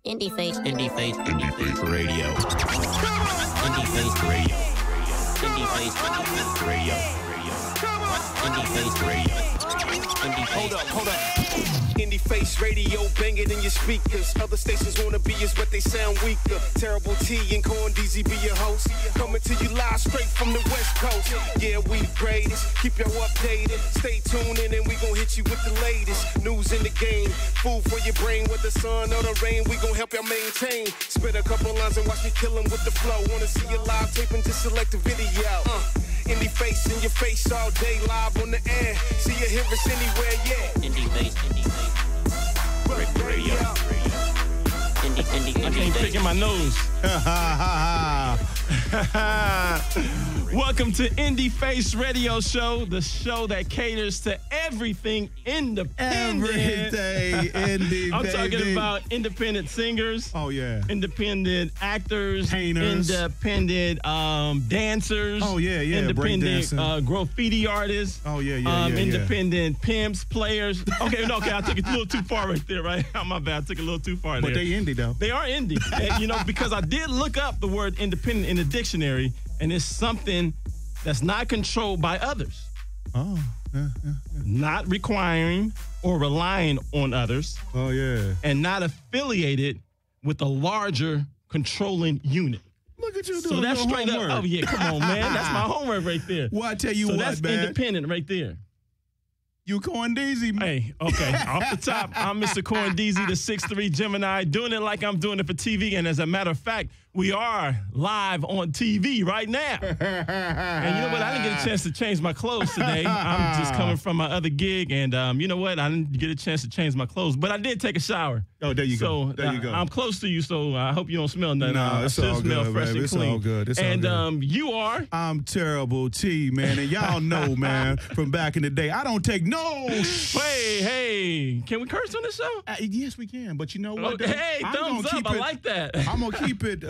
Indie Face Radio. Indie Face Radio. Indie Face Radio. Indie Face Radio. Hold up. Indie Face Radio, bang it in your speakers. Other stations wanna be us, but they sound weaker. Terrible T and Corn DZ be your host. Coming to you live straight from the West Coast. Yeah, we the greatest. Keep y'all updated. Stay tuned in and we gon' hit you with the latest news in the game. Food for your brain, whether sun or the rain, we gon' help y'all maintain. Spit a couple lines and watch me kill 'em with the flow. Wanna see you live taping, just select a video. Indie Face in your face all day, live on the air. See you hear us anywhere, yeah. Indie Face Radio. I can't pick in my nose. Welcome to Indie Face Radio Show, the show that caters to everything independent. Everything indie, I'm baby. talking about independent singers. Oh, yeah. Independent actors. Painters. Independent dancers. Oh, yeah. Independent breakdancing. Graffiti artists. Oh, yeah. Independent pimps, players. Okay, I took it a little too far right there, right? My bad. I took it a little too far there. But they indie, though. They are indie. And, because I did look up the word independent in the dictionary, and it's something that's not controlled by others. Oh, yeah. Not requiring or relying on others. Oh, yeah. And not affiliated with a larger controlling unit. Look at you doing So that's your straight homework. up. Oh, yeah, come on, man. That's my homework right there. Well, I tell you so what, that's man. independent right there. You Corn Deezy, man. Hey, okay. Off the top, I'm Mr. Corn Deezy, the 6'3 Gemini, doing it like I'm doing it for TV. And as a matter of fact, we are live on TV right now. And you know what? I didn't get a chance to change my clothes today. I'm just coming from my other gig. And you know what? I didn't get a chance to change my clothes. But I did take a shower. Oh, there you go. So There you go. I'm close to you, so I hope you don't smell nothing. No, it's all smell good, fresh baby. and It's clean. all good. It's all and good. You are? I'm Terrible T, man. And y'all know, man, from back in the day, I don't take no Hey, can we curse on this show? Yes, we can. But you know what? Oh, hey, I'm thumbs gonna up. keep I it- like that. I'm going to keep it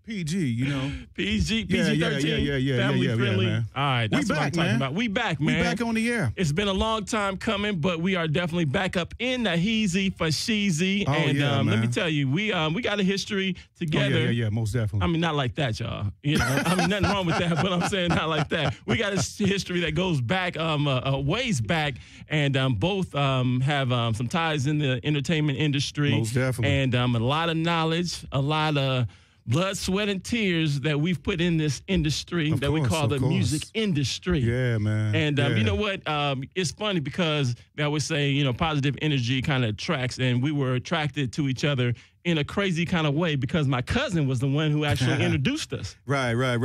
PG, you know. PG-13, Yeah, family-friendly. man. All right, that's We what I'm back, talking man. about. We back, man. We back on the air. It's been a long time coming, but we are definitely back up in the heezy for sheezy. Oh, and yeah, let me man. tell you, we got a history together. Oh, yeah, most definitely. I mean, not like that, y'all. You know, I mean, nothing wrong with that, but I'm saying not like that. We got a history that goes back, a ways back, and both have some ties in the entertainment industry. Most definitely. And a lot of knowledge, a lot of blood, sweat, and tears that we've put in this industry Of that we course, call of the course. music industry. Yeah, man. And yeah. you know what? It's funny because they always say, positive energy kind of attracts, and we were attracted to each other in a crazy kind of way because my cousin was the one who actually introduced us. Right, yeah.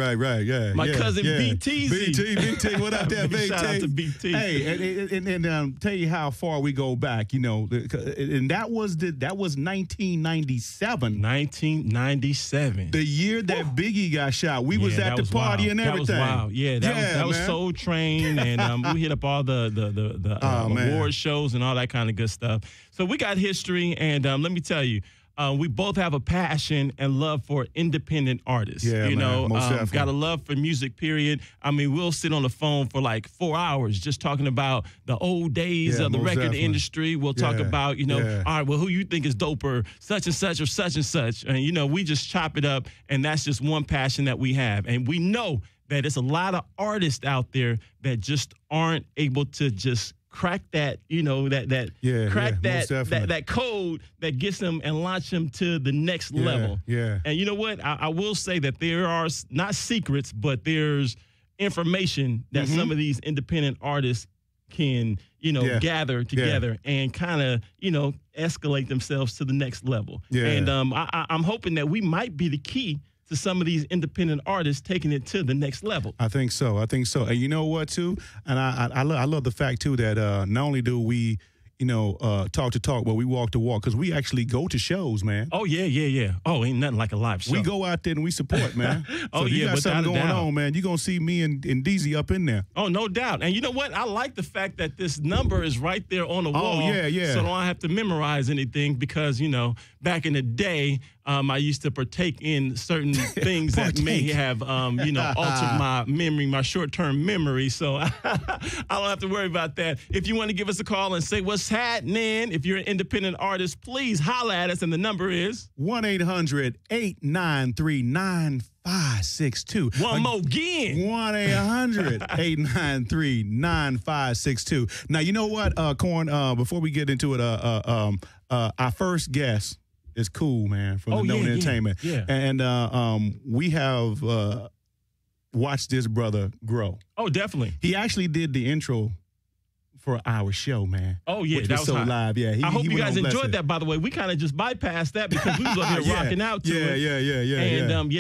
My yeah, cousin yeah. BTZ. BT, what up there, BT? Shout out to BT. Hey, and tell you how far we go back, and that was 1997. 1997. The year that Biggie got shot. We was at the party and everything. That was wild. Yeah, that was man. Soul Train, and we hit up all the award shows and all that kind of good stuff. So we got history, and let me tell you, we both have a passion and love for independent artists. Yeah, man, most definitely. Got a love for music, period. I mean, we'll sit on the phone for like 4 hours just talking about the old days of the most record definitely. industry. We'll talk Yeah, about, yeah. all right, well, who you think is doper, such and such or such and such. And, we just chop it up, and that's just one passion that we have. And we know that there's a lot of artists out there that just aren't able to just crack that, that code that gets them and launch them to the next level. Yeah. And you know what? I will say that there are not secrets, but there's information that some of these independent artists can, gather together and kind of, escalate themselves to the next level. Yeah. And I'm hoping that we might be the key to some of these independent artists taking it to the next level. I think so. And you know what, too? And I love the fact, too, that not only do we, talk the talk, but we walk the walk because we actually go to shows, man. Oh, yeah. Oh, ain't nothing like a live show. We go out there and we support, man. Oh, so if you yeah, got without something a going doubt. on, man, you're going to see me and DZ up in there. Oh, no doubt. And you know what? I like the fact that this number is right there on the wall. yeah. So I don't have to memorize anything because, back in the day, I used to partake in certain things that may have, altered my memory, my short-term memory. So I don't have to worry about that. If you want to give us a call and say what's happening, if you're an independent artist, please holler at us. And the number is 1-800-893-9562. One more again. 1-800-893-9562. Now, you know what, Corn, before we get into it, our first guest is cool, man, from the Known Entertainment. Yeah. And we have watched this brother grow. Oh, definitely. He actually did the intro for our show, man. Oh, yeah. Which that was so hot. live. Yeah. I hope you guys enjoyed Blessing. that, by the way. We kind of just bypassed that because we was up here rocking out to it. Yeah,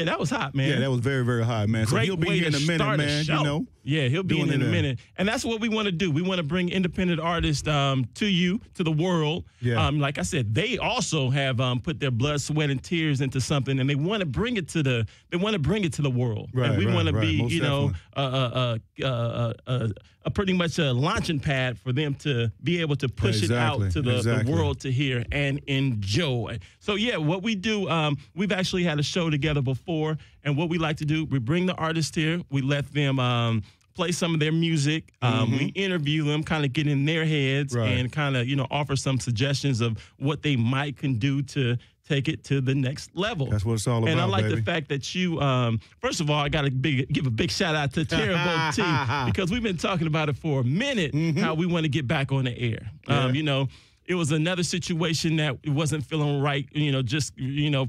that was hot, man. Yeah, that was very, very hot, man. Great So he'll be way here in to a minute, start man. show. You know. Yeah, he'll be in a minute. And that's what we want to do. We want to bring independent artists to you, to the world. Yeah. Like I said, they also have put their blood, sweat, and tears into something, and they want to bring it to the world. Right, and we want to be, most pretty much a launching pad for them to be able to push it out to the world to hear and enjoy. So, yeah, what we do, we've actually had a show together before, and what we like to do, we bring the artists here, we let them play some of their music, we interview them, kind of get in their heads and kind of, offer some suggestions of what they might can do to take it to the next level. That's what it's all about, and I like baby. the fact that you, first of all, I got to give a big shout out to Terrible T because we've been talking about it for a minute, how we want to get back on the air. Yeah. It was another situation that it wasn't feeling right,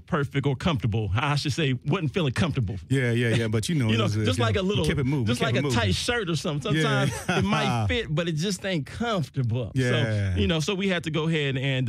perfect or comfortable. I should say, wasn't feeling comfortable. Yeah. But just like a little, keep it moving, just like a tight shirt or something. Sometimes it might fit, but it just ain't comfortable. Yeah. So, so we had to go ahead and,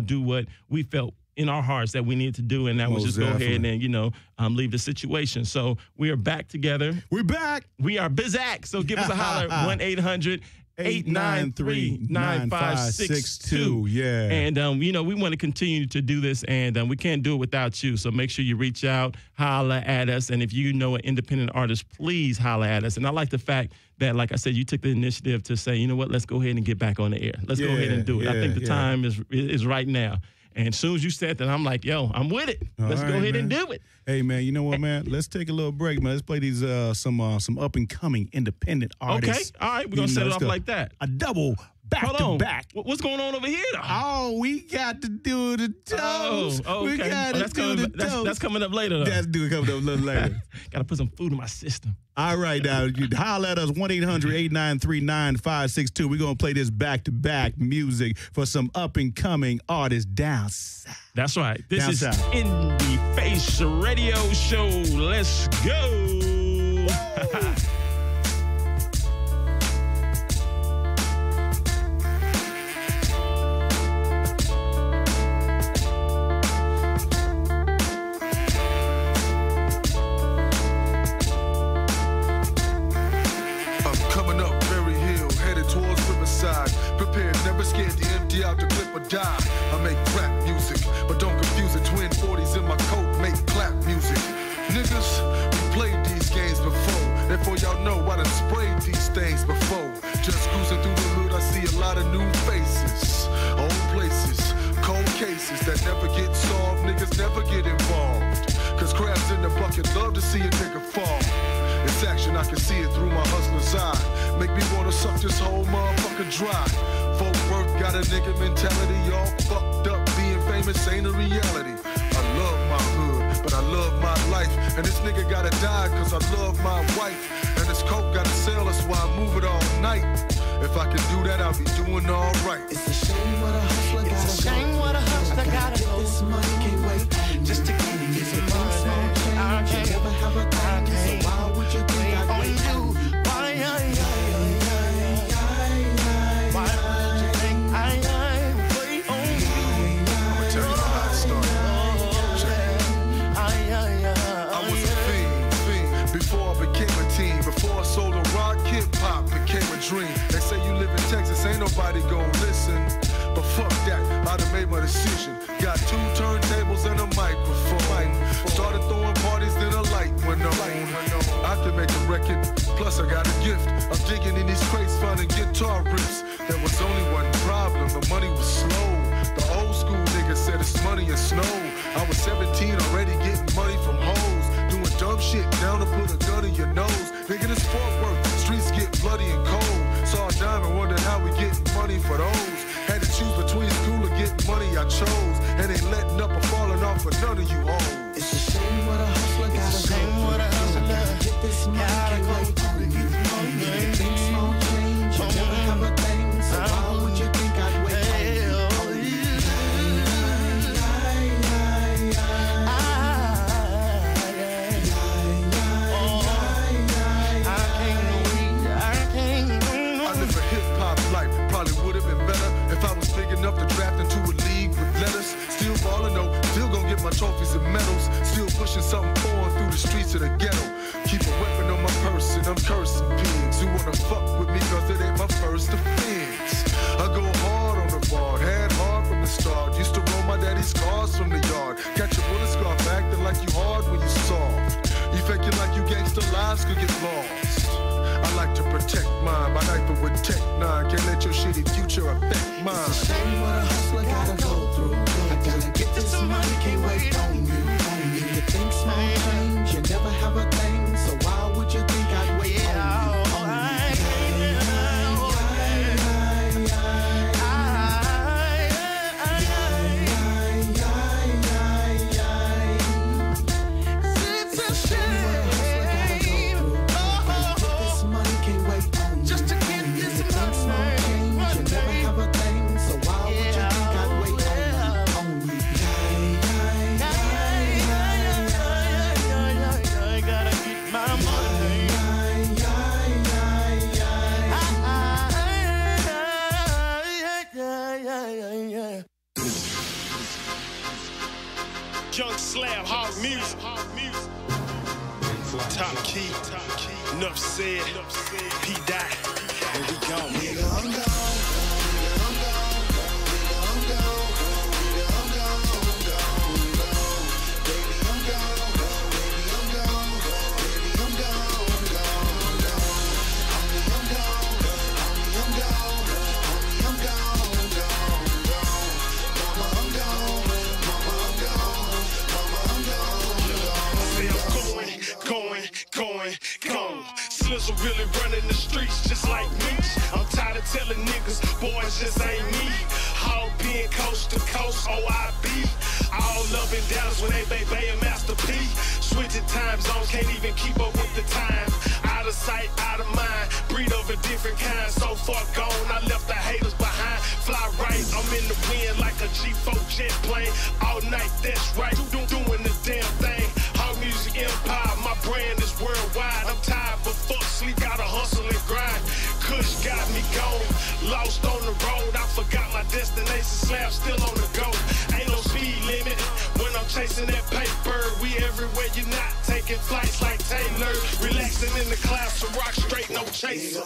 do what we felt in our hearts that we needed to do, and that was just go ahead and, leave the situation. So we are back together. We're back. We are Bizac. So give us a holler, 1-800-893-9562. Yeah. And, we want to continue to do this, and we can't do it without you. So make sure you reach out, holler at us. And if you know an independent artist, please holler at us. And I like the fact that, like I said, you took the initiative to say, you know what, let's go ahead and get back on the air. Let's go ahead and do it. I think the time is right now. And as soon as you said that, I'm like, yo, I'm with it. Let's go ahead and do it. Hey, man, you know what, man? Let's take a little break, man. Let's play these some up-and-coming independent artists. Okay, all right. We're going to set it off like that. A double back-to-back. What's going on over here, though? Oh, we got to do the toast. Oh, okay. We got to do the toast. That's coming up later, though. That's coming up a little later. Got to put some food in my system. All right, now, you holler at us, 1-800-893-9562. We're going to play this back-to-back music for some up-and-coming artists down south. That's right. This Down is south. Indie Face Radio Show. Let's go. Prepared, never scared to empty out the clip or die. I make rap music, but don't confuse it. Twin 40s in my coat make clap music. Niggas, we played these games before. Therefore, y'all know I done sprayed these things before. Just cruising through the hood, I see a lot of new faces. Old places, cold cases that never get solved. Niggas never get involved. Cause crabs in the bucket love to see a nigga fall. It's action, I can see it through my hustler's eye. Make me wanna suck this whole motherfucker dry. Folk work got a nigga mentality, all fucked up. Being famous ain't a reality. I love my hood, but I love my life. And this nigga gotta die cause I love my wife. And this coke gotta sell, that's why I move it all night. If I can do that, I'll be doing alright. It's a shame what a hustler gotta It's a shame what a hustler gotta go. This money can't wait just to get it. It's a money small change. You never have a thing, so why would you think I'd wait on you? Why would you think I'd wait on you? I'ma tell you how it started. I was a fiend before I became a teen. Before I sold a rock, hip-hop became a dream. They say you live in Texas, ain't nobody gon' listen. But fuck that, I done made my decision. Got 2 turntables and a microphone. Started throwing parties, then a light went on. I can make a record, plus I got a gift. I'm digging in these crates, finding guitar riffs. There was only one problem, the money was slow. The old school nigga said it's money and snow. I was 17 your nose. Nigga, this sport work. Streets get bloody and cold. Saw a diamond, wondered how we get money for those. Had to choose between school or getting money, I chose. And ain't letting up or falling off for none of you hoes. It's a shame what a hustler gotta go through. Gotta get this money, can't wait to get this money. You think small change, you never have a thing. So why would you think I'd wait on you? Enough to draft into a league with letters. Still ballin' though, still gon' get my trophies and medals. Still pushing something foreign through the streets of the ghetto. Keep a weapon on my person, I'm cursing pigs who wanna fuck with me cause it ain't my first offense. I go hard on the ball, had hard from the start. Used to roll my daddy's cars from the yard. Catch a bullet scarf, acting like you hard when you soft. You faking like you gangster lives could get lost. I like to protect mine, my knife with Tech 9. Can't let your shitty future affect mine. It's a shame what a hustler gotta go through. I gotta get this money, can't wait on you. You think small change, you never have a thing. So why would you think I'd wait on you? Young Slab, hog music. Top key. Enough said. P. Dot. And we gone. Nigga, I'm gone. Gone. Slizzle really running the streets just like me. I'm tired of telling niggas, boys just ain't me. All being coast to coast, OIB. All up and downs when they baby and Master P. Switching time zones, can't even keep up with the time. Out of sight, out of mind. Breed of a different kind, so far gone. I left the haters behind. Fly right, I'm in the wind like a G4 jet plane. All night, that's right. Doing the damn thing. Hog music empire, my brand is worldwide. I'm tired, but fuck sleep, gotta hustle and grind. Kush got me gone, lost on the road. I forgot my destination, Slab still on the go. Ain't no speed limit when I'm chasing that paper. We everywhere, you're not taking flights like Taylor. Relaxing in the clouds, so rock straight, no chaser.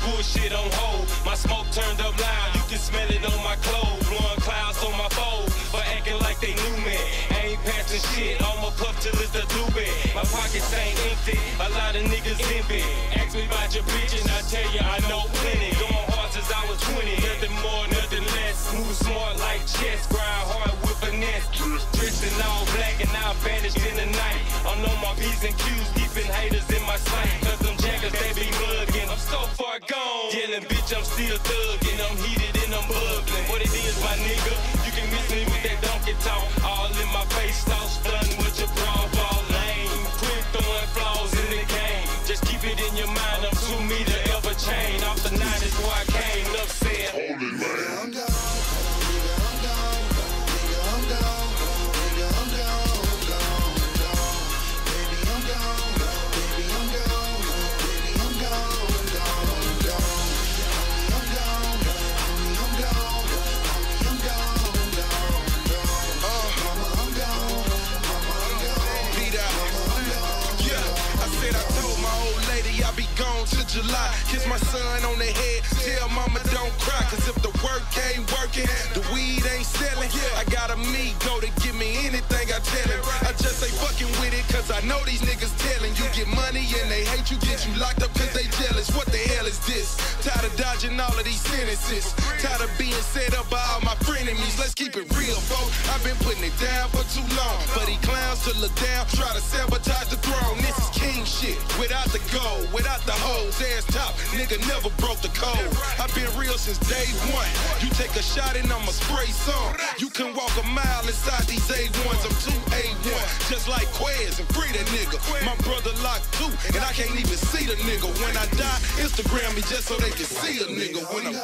Bullshit on hold, my smoke turned up loud. You can smell it on my clothes, blowing clouds on my foes, but acting like they knew me. I ain't passing shit, I'ma puff till it's the doobie. My pockets ain't empty, a lot of niggas envy. Ask me about your bitch and I tell you I know plenty. Going hard since I was 20, nothing more, nothing less. Move smart like chess, grind hard with finesse. Dressed in all black and now vanished in the night. I'm on my P's and Q's, keeping haters in my sight. Cause them jackers, they be mugging, I'm so far gone. Yelling, bitch, I'm still thugging, I'm heated and I'm bubbling. What it is, my nigga, you can miss me with that donkey talk. All in my face, stop stunning with your broad ball lane. Quit throwing flaws in the game. Just keep it in your mind, I'm 2 meter ever chain. Off the 90s where I came, enough said. Holy man. Gone on to July. Kiss my son on the head, tell mama don't cry. Cause if the work ain't working, the weed ain't selling, I got a go to give me anything I tell him. I just ain't fucking with it cause I know these niggas telling. You get money and they hate you, get you locked up cause they jealous. What the hell is this? Tired of dodging all of these sentences. Tired of being set up by all my frenemies. Let's keep it real, folks. I've been putting it down for too long. But he clowns to look down, try to sabotage the throne. This is king shit. Without the gold, without the hoes, ass top. Nigga never broke the code. I've been real since day one. You take a shot and I'ma spray some. You can walk a mile inside these A1s. I'm 2A1. Just like Quez and free that nigga. My brother locked too, and I can't even see the nigga. When I die, Instagram me just so they can see a nigga when I'm gone.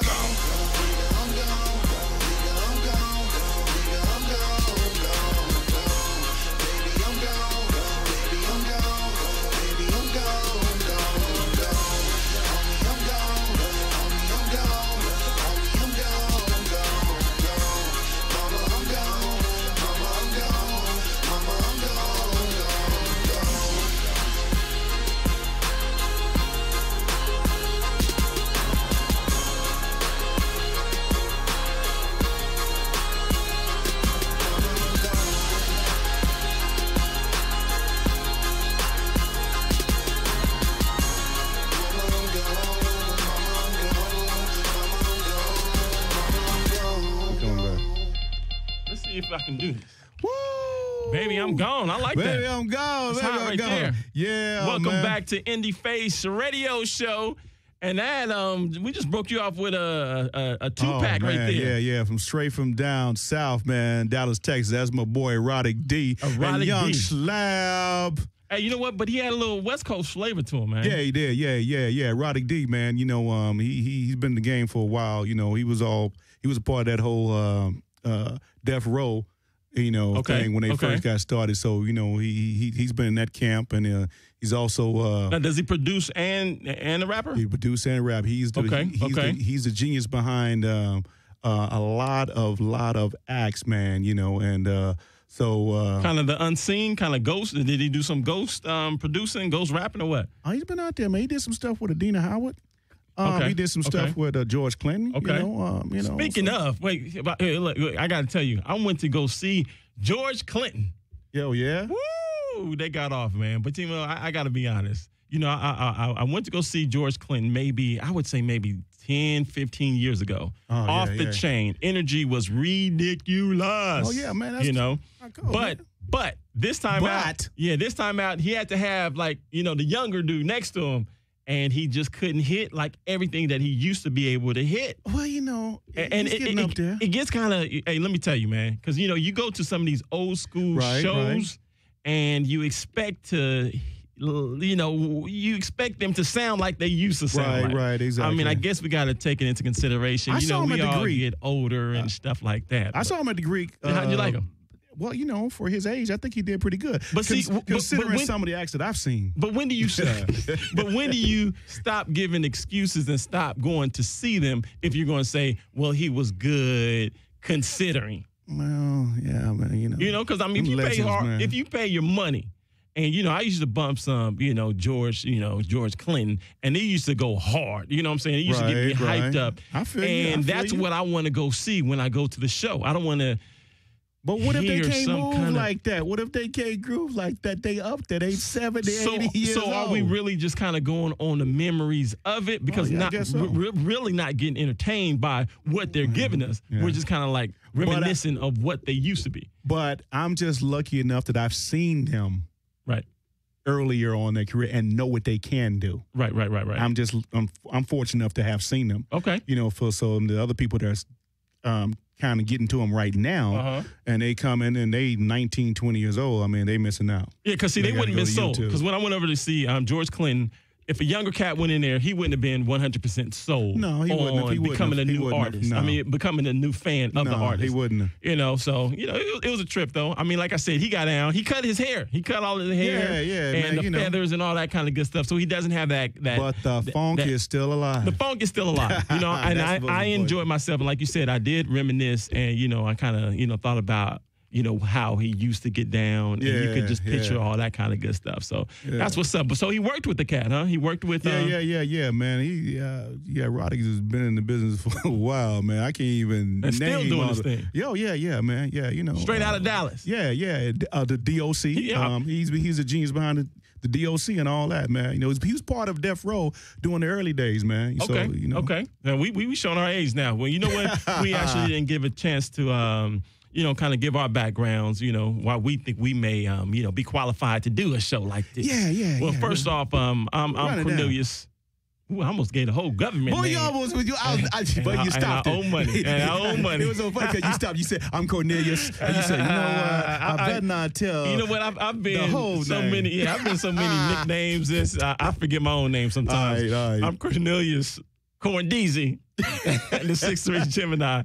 If I can do this. Woo! Baby, I'm gone. I like that. Baby, I'm gone. It's Baby, hot I'm right gone. there. Yeah, Welcome man. back to Indie Face Radio Show. And that, we just broke you off with a two-pack right there. Yeah, straight from down south, man, Dallas, Texas. That's my boy, Erotic D. Erotic and Young D. Slab. Hey, you know what? But he had a little West Coast flavor to him, man. Yeah, he did. Yeah. Erotic D, man. You know, he's been in the game for a while. You know, he was a part of that whole Death Row, you know, thing when they first got started. So, you know, he's been in that camp, and he's also now, does he produce and a rapper? He produce and rap. He's the genius behind a lot of acts, man. You know, and so kind of the unseen, kind of ghost. Did he do some ghost producing, ghost rapping, or what? Oh, he's been out there, man. He did some stuff with Adina Howard. He did some stuff with George Clinton. Okay. You know. Speaking of, wait, look, I got to tell you, I went to go see George Clinton. Yo, yeah. Woo! They got off, man. But you know, I got to be honest. You know, I went to go see George Clinton I would say maybe 10, 15 years ago. Off the chain. Energy was ridiculous. Oh, yeah, man. That's you know, cool, but this time out, he had to have, like, you know, the younger dude next to him. And he just couldn't hit like everything that he used to be able to hit. Well, you know, and he's getting up there. It gets kind of, hey, let me tell you, man, because, you know, you go to some of these old school shows and you expect to, you know, you expect them to sound like they used to sound like. Right, exactly. I mean, I guess we got to take it into consideration. I you saw know, him we at the all Greek. get older and stuff like that. I saw him at the Greek. How'd you like him? Well, you know, for his age, I think he did pretty good. But see, considering some of the acts that I've seen. But when do you stop giving excuses and stop going to see them if you're going to say, well, he was good considering? Well, yeah, man, you know. You know, because I mean, if you pay your money, and you know, I used to bump some, you know, George Clinton, and he used to go hard. You know what I'm saying? He used to get me hyped up. I feel you. And that's what I want to go see when I go to the show. I don't want to. But what if they can't move like that? What if they can't groove like that? They up there, they 70, 80 years old. So are we really just kind of going on the memories of it? Because we're really not getting entertained by what they're giving us. Yeah. We're just kind of like reminiscing of what they used to be. But I'm just lucky enough that I've seen them earlier on in their career and know what they can do. Right. I'm fortunate enough to have seen them. Okay. You know, so the other people that's kind of getting to them right now, and they come in and they 19, 20 years old. I mean, they missing out. Yeah, because see, they wouldn't have been sold. Because when I went over to see George Clinton, if a younger cat went in there, he wouldn't have been 100% sold. No, he wouldn't have. He becoming wouldn't a new artist. No. I mean, becoming a new fan of the artist. He wouldn't have. You know, so, you know, it was a trip, though. I mean, like I said, he got down. He cut his hair. He cut all of the hair and man, the feathers and all that kind of good stuff. So he doesn't have that. But the funk is still alive. The funk is still alive. You know, and I enjoyed myself. And like you said, I did reminisce and, you know, I kind of, you know, thought about, you know, how he used to get down, and you could just picture all that kind of good stuff. So that's what's up. So he worked with the cat, huh? He worked with yeah, man. Roddy has been in the business for a while, man. I can't even and still name doing all this thing. Yeah, man. Yeah, you know, straight out of Dallas. The DOC. Yeah. He's a genius behind the DOC and all that, man. You know, he was part of Death Row during the early days, man. Okay, so, you know. Okay. Now we showing our age now. Well, you know what? We actually didn't give a chance to you know, kind of give our backgrounds, you know, why we think we may, you know, be qualified to do a show like this. Yeah. Well, first off, I'm Cornelius. Ooh, I almost gave the whole government Boy, name. you almost, but you stopped it. I owe money. And I owe money. It was so funny because you stopped. You said, I'm Cornelius. And you said, you know what? I better not tell. You know what? I've been the whole so name. many. Yeah, I've been so many nicknames. I forget my own name sometimes. All right. I'm Cornelius Corndeezy. The 6'3" Gemini.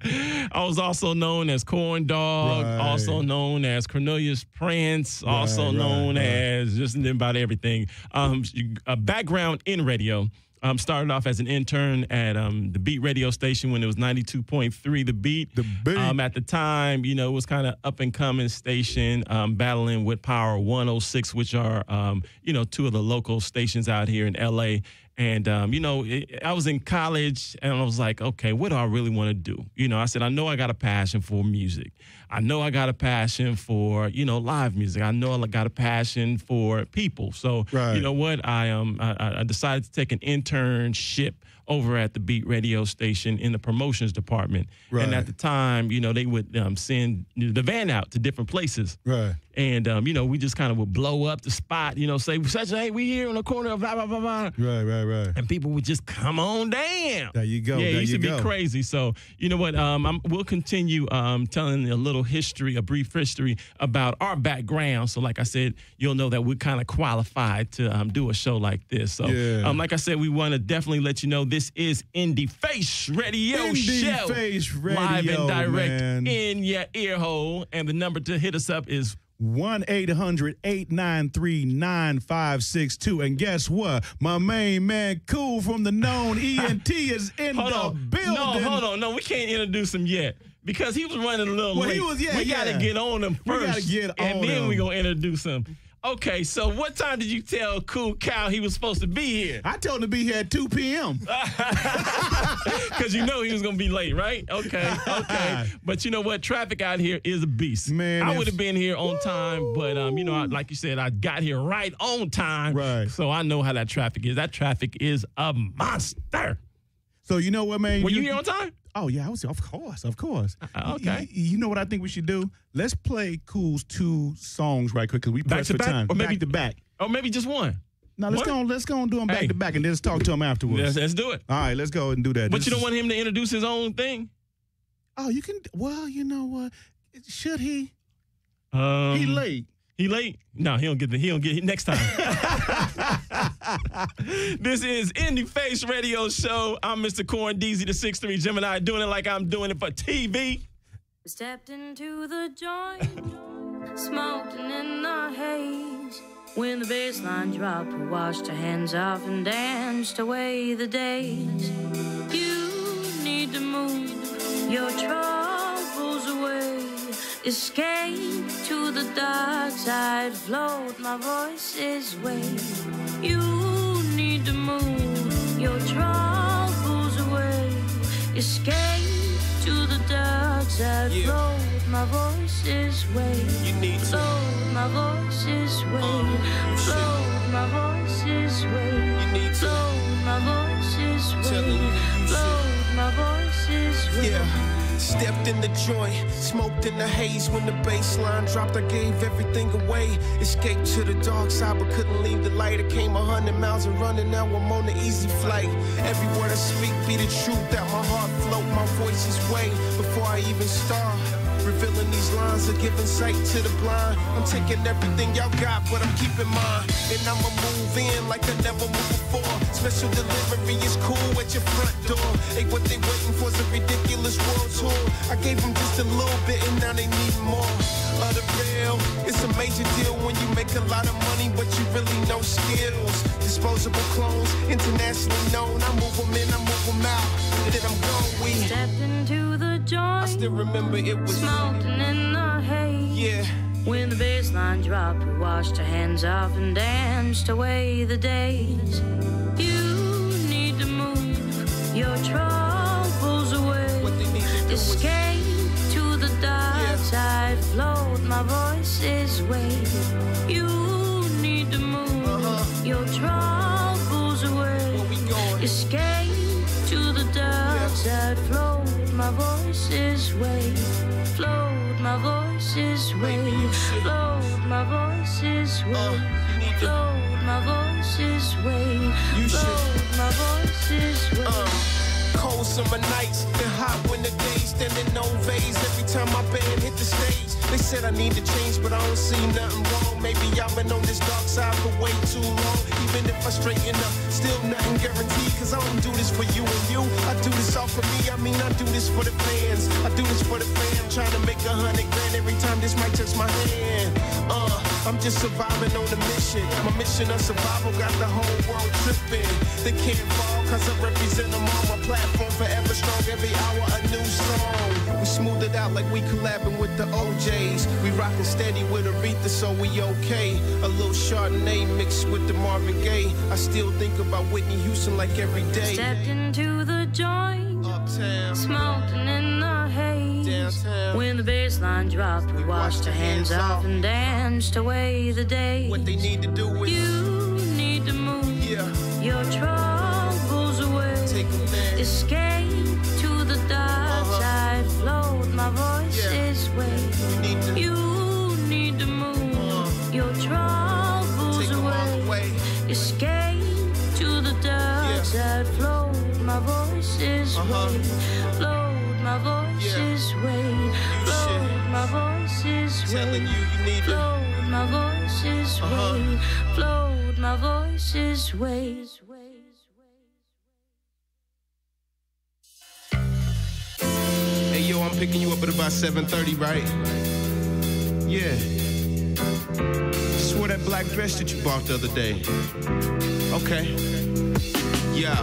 I was also known as Corn Dog, also known as Cornelius Prince, also known as just about everything. A background in radio. Started off as an intern at the Beat radio station when it was 92.3 The Beat. The Beat. At the time, you know, it was kind of up and coming station, battling with Power 106, which are, you know, two of the local stations out here in LA. And, you know, I was in college and I was like, okay, what do I really want to do? You know, I said, I know I got a passion for music. I know I got a passion for, you know, live music. I know I got a passion for people. So, you know what? I decided to take an internship over at the Beat radio station in the promotions department. And at the time, you know, they would send the van out to different places. And, you know, we just kind of would blow up the spot, you know, say, hey, we here on the corner of blah, blah, blah, blah. Right. And people would just come on down. There you go. Yeah, there it used you to go. be crazy. So, you know what? We'll continue telling a little history, a brief history about our background. So, like I said, you'll know that we're kind of qualified to do a show like this. So, like I said, we want to definitely let you know this is Indie Face Radio Show. Face Radio, live and direct man. in your ear hole. And the number to hit us up is 1-800-893-9562. And guess what? My main man, Cool from the known ENT, is in the building. No, hold on. No, we can't introduce him yet because he was running a little late. We got to get on him first. We got to get on and then him. we're going to introduce him. Okay, so what time did you tell Cool Cow he was supposed to be here? I told him to be here at 2 p.m. Because you know he was going to be late, right? Okay. But you know what? Traffic out here is a beast. Man, I would have been here on time, but, you know, like you said, I got here right on time. Right. So I know how that traffic is. That traffic is a monster. So you know what, man? Were you here on time? Oh, yeah, I was. Of course. Okay. You know what I think we should do? Let's play Cool's 2 songs right quick because we pressed for time. Or maybe back to back. Or maybe just one. No, let's go and do them back to back and then let's talk to him afterwards. Let's do it. All right, let's go and do that. But you don't want him to introduce his own thing? Oh, you can. Well, you know what? Should he? He late. He late? No, he don't get next time. This is Indie Face Radio Show. I'm Mr. Corndeezy, the 6'3" Gemini, doing it like I'm doing it for TV. Stepped into the joint, smoking in the haze. When the bass line dropped, we washed our hands off and danced away the days. You need to move your troubles away. Escape to the dark side, float my voice's way. You need to move your troubles away. Escape to the dark side, float my voice's way. You need to float my voice's way. Float my voice's way. You need to float my voice's way. Float my voice's way. Yeah. Stepped in the joint, smoked in the haze. When the bass line dropped, I gave everything away. Escaped to the dark side, but couldn't leave the light. I came 100 miles and running, now I'm on the easy flight. Every word I speak be the truth, that my heart float my voice's way. Before I even start revealing these lines are giving sight to the blind. I'm taking everything y'all got, but I'm keeping mine. And I'ma move in like I never moved before. Special delivery is cool at your front door. Hey, what they waiting for is a ridiculous world tour. I gave them just a little bit and now they need more of the real. It's a major deal when you make a lot of money, but you really no skills. Disposable clones, internationally known. I move them in, I move them out. Then I'm gone, we stepped into the joint. I still remember it was smoking in the haze. Yeah. When the bass line dropped, we washed our hands off and danced away the days. You need to move your troubles away. Escape to the dark side, float my voice's way. You need to move your troubles away. Escape to the dark side, float my voice's way. Float my voice's way. Float my voice's way. Float my voice's way. Float my voice's way. Cold summer nights and hot winter days, standing ovays every time my band hit the stage. They said I need to change, but I don't see nothing wrong. Maybe I've been on this dark side for way too long. Even if I straighten up, still nothing guaranteed. Cause I don't do this for you and you, I do this all for me. I mean, I do this for the fans, I do this for the fam. Trying to make $100 grand every time this mic touch my hand. I'm just surviving on a mission. My mission of survival got the whole world tripping. They can't fall cause I represent them on my platform. Forever strong, every hour a new song. We smooth it out like we collabing with the OJs. We rockin' steady with Aretha, so we okay. A little Chardonnay mixed with the Marvin Gaye. I still think about Whitney Houston like every day. Stepped into the joint, Uptown, smoking in the haze. downtown. When the bass line dropped, we washed our hands off and danced away the days. What they need to do is You need to move your troubles away. take them there. Escape to the dark side, float my voice's way. You need to move your troubles Take them all away. Escape to the dark side, float my voice's way. Float my voice's way. Float my voice's way. Telling you need to. Float my voice's way. Float my voice's way. Hey yo, I'm picking you up at about 7:30, right? Yeah. Just wear that black dress that you bought the other day. Okay. Yeah.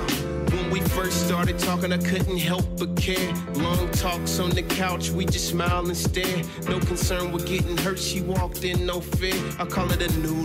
When we first started talking, I couldn't help but care. Long talks on the couch, we just smile and stare. No concern with getting hurt, she walked in, no fear. I call it a new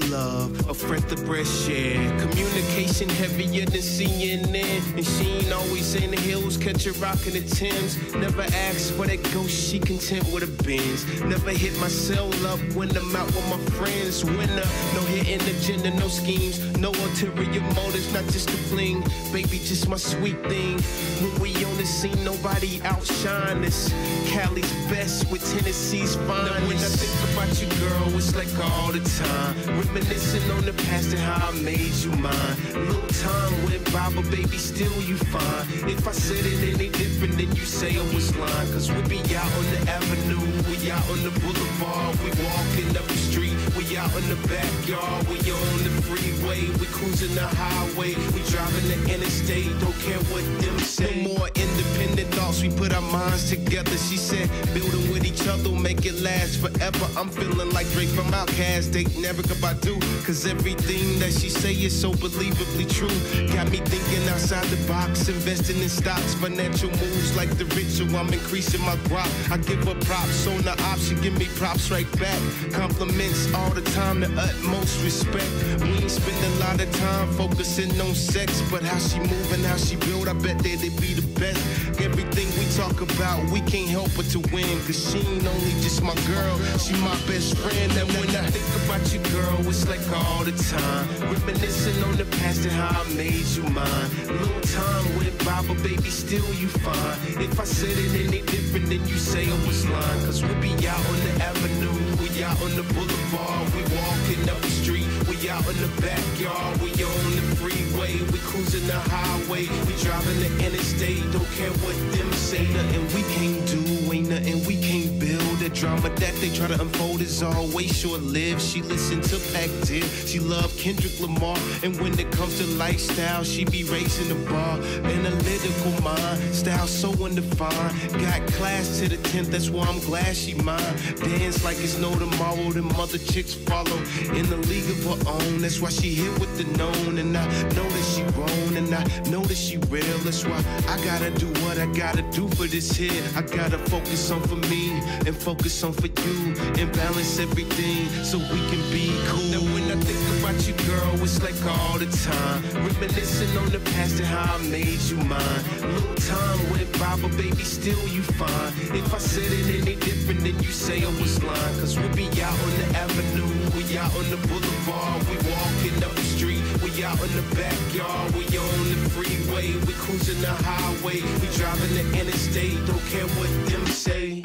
love, a breath of fresh air. Communication heavier than CNN. And she ain't always in the hills, catch her rockin' the Timbs. Never asked for that ghost, she content with a Benz. Never hit my cell up when I'm out with my friends. Winner, no hidden agenda, no schemes, no ulterior motives, not just a fling. Baby, just my sweet thing. When we on the scene, nobody outshine us. Cali's best with Tennessee's finest. Now when I think about you, girl, it's like all the time. Reminiscing on the past and how I made you mine. Little time went by, but baby, still you fine. If I said it any different, then you say I was lying. Cause we be out on the avenue, we out on the boulevard, we walking up the street, we out in the backyard, we on the freeway, we cruising the highway, we driving the interstate, don't care what them say. No more independent thoughts, we put our minds together. She said, building with each other, make it last forever. I'm feeling like Drake from Outkast, dating Erykah Badu. Cause everything that she say is so believably true. Got me thinking outside the box, investing in stocks, financial moves like the rich, so I'm increasing my crop. I give her props on the ops, she give me props right back. Compliments all the time, the utmost respect. We ain't spend a lot of time focusing on sex, but how she move and how she build, I bet that it be the best. Everything we talk about, we can't help but to win. Cause she ain't only just my girl, she my best friend. And when I think about you, girl, it's like all the time. Reminiscing on the past and how I made you mine. Little time went by, but baby, still you fine. If I said it any different, then you say I was lying. Cause we be out on the avenue, we out on the boulevard, we walking up the street, we out in the backyard, we on the freeway, we cruising the highway, we driving the interstate, don't care what them say. Nothing we can't do, ain't nothing we can't build. The drama that they try to unfold is always short-lived. She listen to Pac Div, she love Kendrick Lamar, and when it comes to lifestyle, she be raising the bar. Analytical mind, style so undefined. Got class to the 10th, that's why I'm glad she mine. Dance like it's no tomorrow, them other chicks follow. In the league of her own, that's why she hit with the known. And I know that she grown down and I know that she real. That's why I gotta do what I gotta do for this here. I gotta focus on for me and focus on for you and balance everything so we can be cool. Now when I think about you, girl, it's like all the time reminiscing on the past and how I made you mine. A little time went by, but baby, still you fine. If I said it any different, then you say I was lying. Cause we be out on the avenue, we out on the boulevard, we walking up the street, we out in the backyard, we on the freeway, we cruising the highway, we driving the interstate, don't care what them say.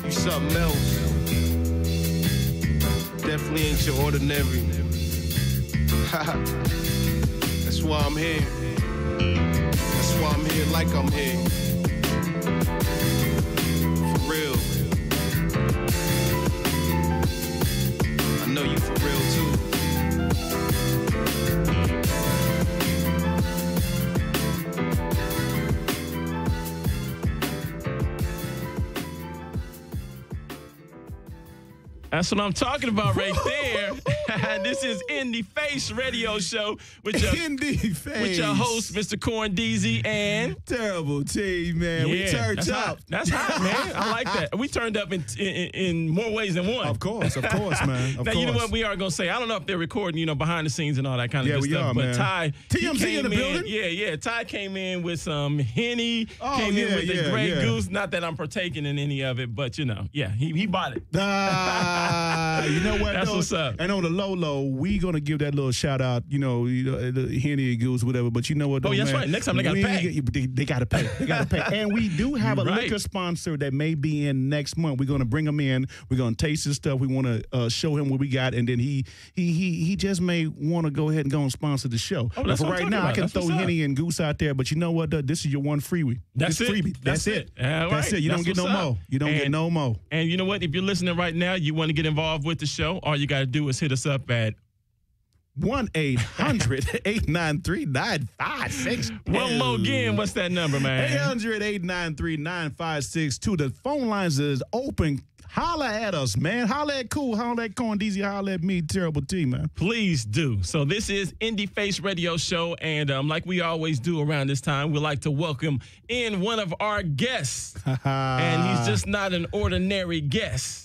You something else. Definitely ain't your ordinary. That's why I'm here. That's why I'm here like I'm here. For real. I know you for real too. That's what I'm talking about right there. This is In the Face Radio Show with your, with your host, Mr. Corn Deezy, and Terrible T, man. We turned up. That's hot, man. I like that. We turned up in more ways than one. Of course, man. Now, you know what we are going to say? I don't know if they're recording, you know, behind the scenes and all that kind of good stuff. Man. But Ty, TMZ in the building? Yeah. Ty came in with some Henny, came in with the Grey Goose. Not that I'm partaking in any of it, but, you know, he bought it. You know what? That's what's up. And on the low, we gonna give that little shout out. You know, the Henny Goose, whatever. But you know what? That's right. Next time they gotta pay. They gotta pay. They gotta pay. And we do have a liquor sponsor that may be in next month. We're gonna bring him in. We're gonna taste his stuff. We want to show him what we got, and then he just may want to go ahead and go and sponsor the show. Oh, that's but for right now, I can throw Henny and Goose out there. But you know what? This is your one freebie. That's it. Freebie. That's it. That's it. You don't get no more. You don't get no more. And you know what? If you're listening right now, you want to get involved with the show, all you got to do is hit us up at 1-800-893-9562. One more again. What's that number, man? 800-893-9562. The phone lines is open. Holla at us, man. Holla at Cool. Holla at Corn Deezy. Holla at me, Terrible T, man. Please do. So this is Indie Face Radio Show, and like we always do around this time, we like to welcome in one of our guests. And he's just not an ordinary guest.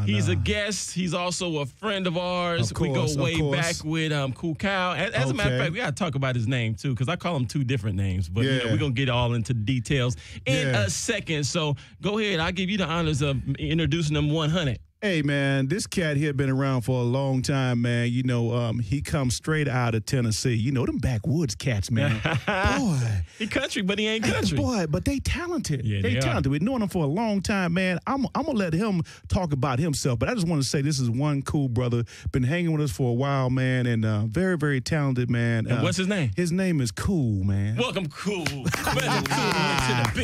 He's a guest. He's also a friend of ours. We go way back with Cool Cow. As a matter of fact, we got to talk about his name, too, because I call him two different names. But you know, we're going to get all into the details in a second. So go ahead. I'll give you the honors of introducing them 100. Hey, man, this cat here been around for a long time, man. You know, he comes straight out of Tennessee. You know, them backwoods cats, man. Boy. He country, but he ain't country. Boy, but they talented. Yeah, they talented. We've known him for a long time, man. I'm going to let him talk about himself, but I just want to say this is one cool brother. Been hanging with us for a while, man, and very, very talented, man. And what's his name? His name is Cool, man. Welcome, Cool.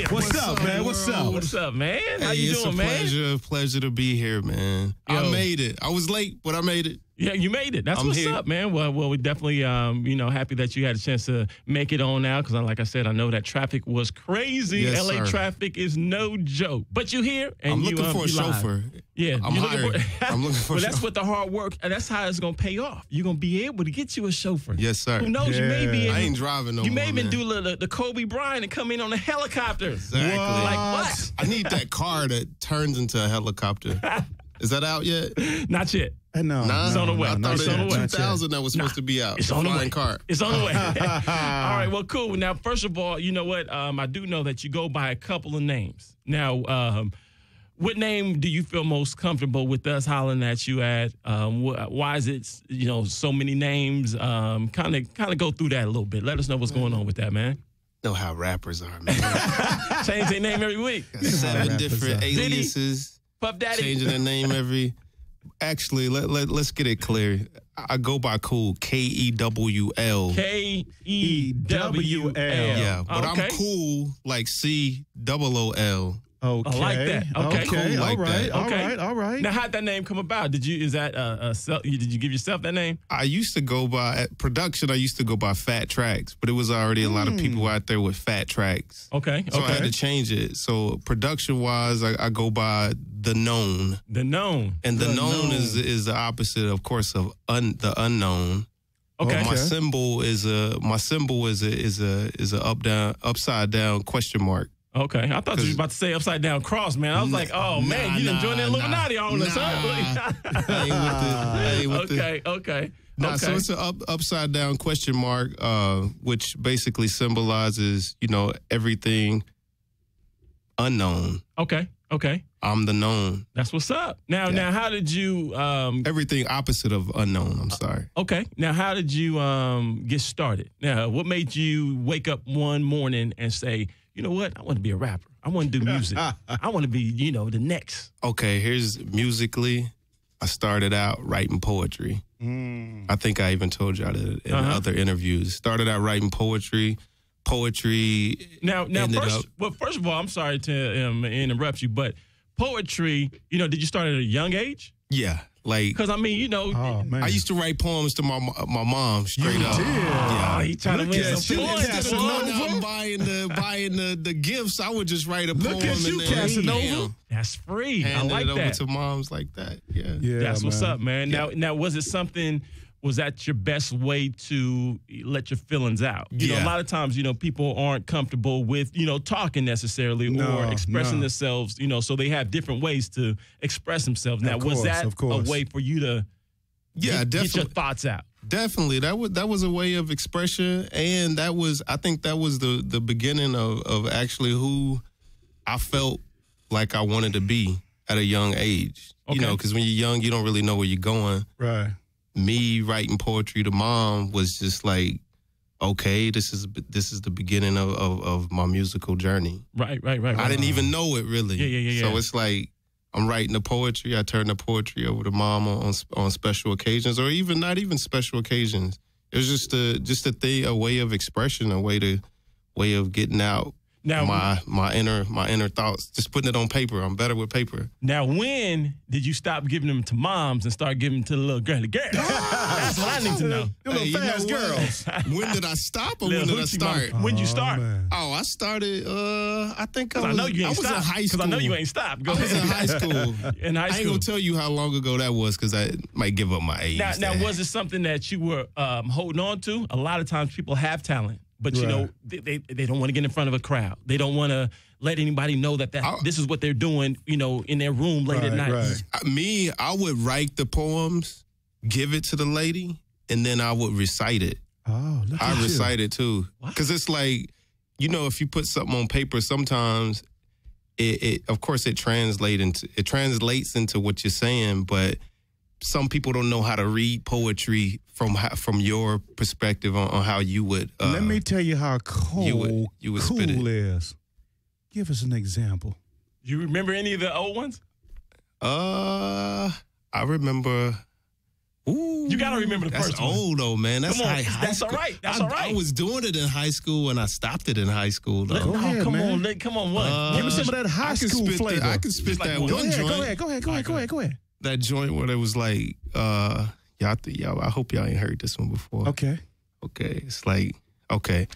What's up, man? What's up? What's up, man? How you doing, man? It's a pleasure to be here, man. I made it. I was late, but I made it. Yeah, you made it. That's I'm what's here. up, man. Well, we're definitely, happy that you had a chance to make it on now because, like I said, I know that traffic was crazy. Yes, LA sir. traffic is no joke. But you're here, and I'm looking for a chauffeur. Yeah, I'm hired. I'm looking for a Well, that's chauffeur. what the hard work, and that's how it's going to pay off. You're going to be able to get you a chauffeur. Yes, sir. Who knows? You may be able, I ain't driving no You more, may even man. do the Kobe Bryant and come in on a helicopter. Exactly. Like what? I need that car that turns into a helicopter. Is that out yet? Not yet. No. Nah, It's on the way. I thought It's on the way. in 2000 that was supposed to be out. It's The on the way. flying car. It's on the way. All right, well, cool. Now, first of all, you know what? I do know that you go by a couple of names. Now, what name do you feel most comfortable with us hollering at you at? Why is it, so many names? Kind of go through that a little bit. Let us know what's going on with that, man. Know how rappers are, man. Change their name every week. Got 7 different aliases. Puff Daddy. Changing their name every. Actually, let's get it clear. I go by Cool, Kewl. Kewl. Yeah, but Okay. I'm cool like COOL. Okay. I like that. Okay. Cool like that. All right. Now, how'd that name come about? Did you give yourself that name? I used to go by at production. I used to go by Fat Tracks, but it was already a lot of people out there with Fat Tracks. Okay. So I had to change it. So production wise, I go by The Known. The Known. And the known is the opposite, of course, of the unknown. Okay. My symbol is a upside down question mark. Okay, I thought you were about to say upside down cross, man. I was like, oh man, you didn't join the Illuminati on us, Okay. Nah, so it's an upside down question mark, which basically symbolizes, everything unknown. Okay. I'm the known. That's what's up. Now, how did you? Everything opposite of unknown. I'm sorry. Okay. Now, how did you get started? Now, what made you wake up one morning and say, you know what? I want to be a rapper. I want to do music. I want to be, the next. Okay, here's musically. I started out writing poetry. I think I even told y'all that in other interviews. Started out writing poetry. Now, first of all, I'm sorry to interrupt you, but poetry, did you start at a young age? Yeah. Because I used to write poems to my mom straight up. Yeah, he trying to win some points. I'm buying the gifts. I would just write a poem. Look at you, Casanova. That's free. I like it over that. to moms like that. Yeah. That's what's up, man. Now, was it something? Was that your best way to let your feelings out? A lot of times, people aren't comfortable with, talking necessarily or expressing themselves, so they have different ways to express themselves. Now, was that a way for you to get your thoughts out? Definitely. That was a way of expression. And I think that was the beginning of actually who I felt like I wanted to be at a young age. Okay. Because when you're young, you don't really know where you're going. Right. Me writing poetry to mom was just like, okay, this is the beginning of my musical journey. Right. I didn't even know it really. Yeah. So it's like I'm writing the poetry. I turn the poetry over to mom on special occasions, or even not even special occasions. It was just a way of expression, a way of getting out. Now, my inner thoughts, just putting it on paper. I'm better with paper. Now, when did you stop giving them to moms and start giving them to the little girly girl? That's what I need to know. The little fast girls. When did I stop or when did I start? When'd you start? I started, I think I know you ain't was in high school. Because I know you ain't stopped. Go I was in high school. In high school. I ain't going to tell you how long ago that was because I might give up my age. Now, was it something that you were holding on to? A lot of times people have talent. But, they don't want to get in front of a crowd. They don't want to let anybody know that this is what they're doing, in their room late at night. Right. I would write the poems, give it to the lady, and then I would recite it. Oh, look at you. I recite it, too. Because it's like, if you put something on paper, sometimes, of course, it translates into what you're saying, but some people don't know how to read poetry from your perspective on how you would. Let me tell you how cool spit it. is. Give us an example. You remember any of the old ones? I remember. Ooh, you gotta remember the first one. That's old though, man. That's high That's school. all right. That's all right. I was doing it in high school and I stopped it in high school though. Go ahead, man. Come on, what? Give me some of that high school flavor. I can spit that one joint. Go ahead. That joint where it was like, y'all, I hope y'all ain't heard this one before. Okay. It's like, okay,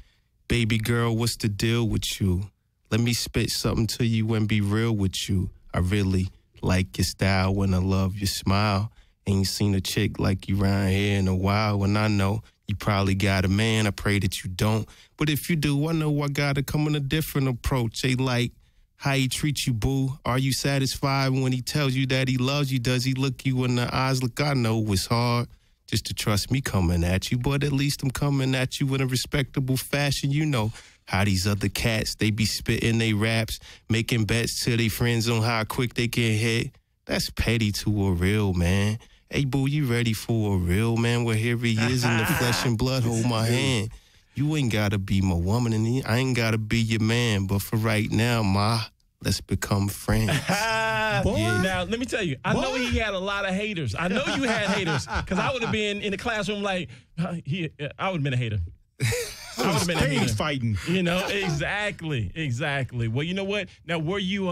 baby girl, what's the deal with you? Let me spit something to you and be real with you. I really like your style when I love your smile. Ain't seen a chick like you around here in a while. And I know you probably got a man. I pray that you don't. But if you do, I know I gotta come in a different approach. They like how he treats you, boo. Are you satisfied when he tells you that he loves you? Does he look you in the eyes? Look, I know it's hard just to trust me coming at you, but at least I'm coming at you in a respectable fashion. You know how these other cats, they be spitting they raps, making bets to their friends on how quick they can hit. That's petty to a real man. Hey, boo, you ready for a real man? Well, here he is in the flesh and blood. Hold my hand. You ain't got to be my woman, and I ain't got to be your man. But for right now, let's become friends. Now, let me tell you, I know he had a lot of haters. I know you had haters, because I would have been in the classroom like, I would have been a hater. I would have been a hater. Fighting. Exactly. Well, you know what? Now, were you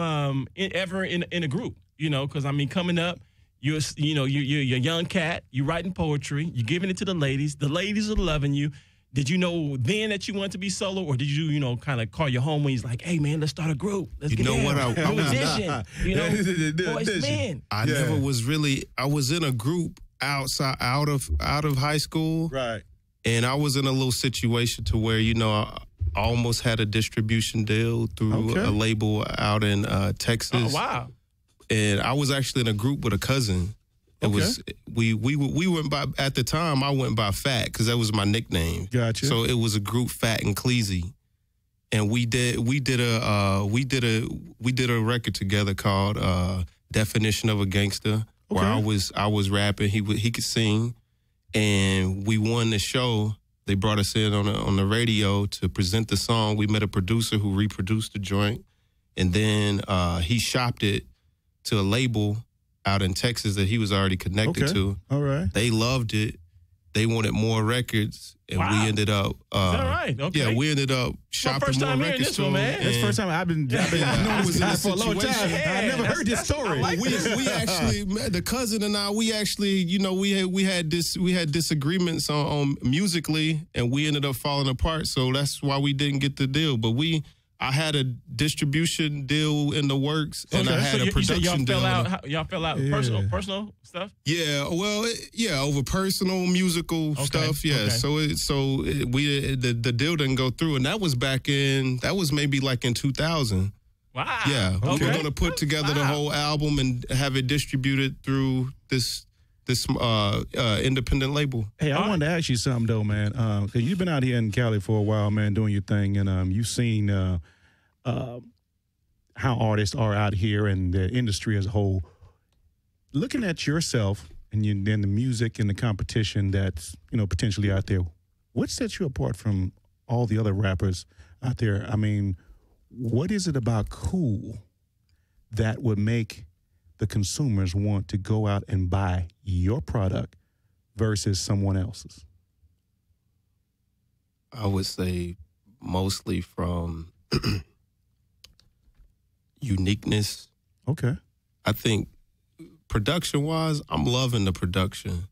ever in a group? Because, coming up, you're a young cat, you're writing poetry, you're giving it to the ladies are loving you. Did you know then that you wanted to be solo, or did you, kind of call your homies like, hey, man, let's start a group. Let's get what? I was audition. I never was really, I was in a group out of high school. Right. And I was in a little situation to where, you know, I almost had a distribution deal through a label out in Texas. Oh, wow. And I was actually in a group with a cousin. It was we went by, at the time I went by Fat because that was my nickname. Gotcha. So it was a group, Fat and Cleasy. And we did a record together called Definition of a Gangster, where I was rapping, he could sing. And we won the show. They brought us in on the radio to present the song. We met a producer who reproduced the joint, and then he shopped it to a label out in Texas that he was already connected to. All right. They loved it. They wanted more records, and we ended up. Is that right? Okay. Yeah, we ended up shopping more records. Man. That's the first time I've been knowing this guy for a long time. I never heard this story. We actually, the cousin and I, we actually, you know, we had disagreements on musically, and we ended up falling apart. So that's why we didn't get the deal. But I had a distribution deal in the works, and I had a production deal. Y'all fell out personal stuff? Yeah, well, over personal musical stuff. Yeah, so the deal didn't go through, and that was maybe like in 2000. Wow. Yeah, we were going to put together the whole album and have it distributed through this independent label. Hey, I wanted to ask you something though, man. Because you've been out here in Cali for a while, man, doing your thing, and you've seen how artists are out here and the industry as a whole. Looking at yourself and then the music and the competition that's potentially out there, what sets you apart from all the other rappers out there? I mean, what is it about Cool that would make the consumers want to go out and buy your product versus someone else's? I would say mostly from uniqueness. Okay. I think production-wise, I'm loving the production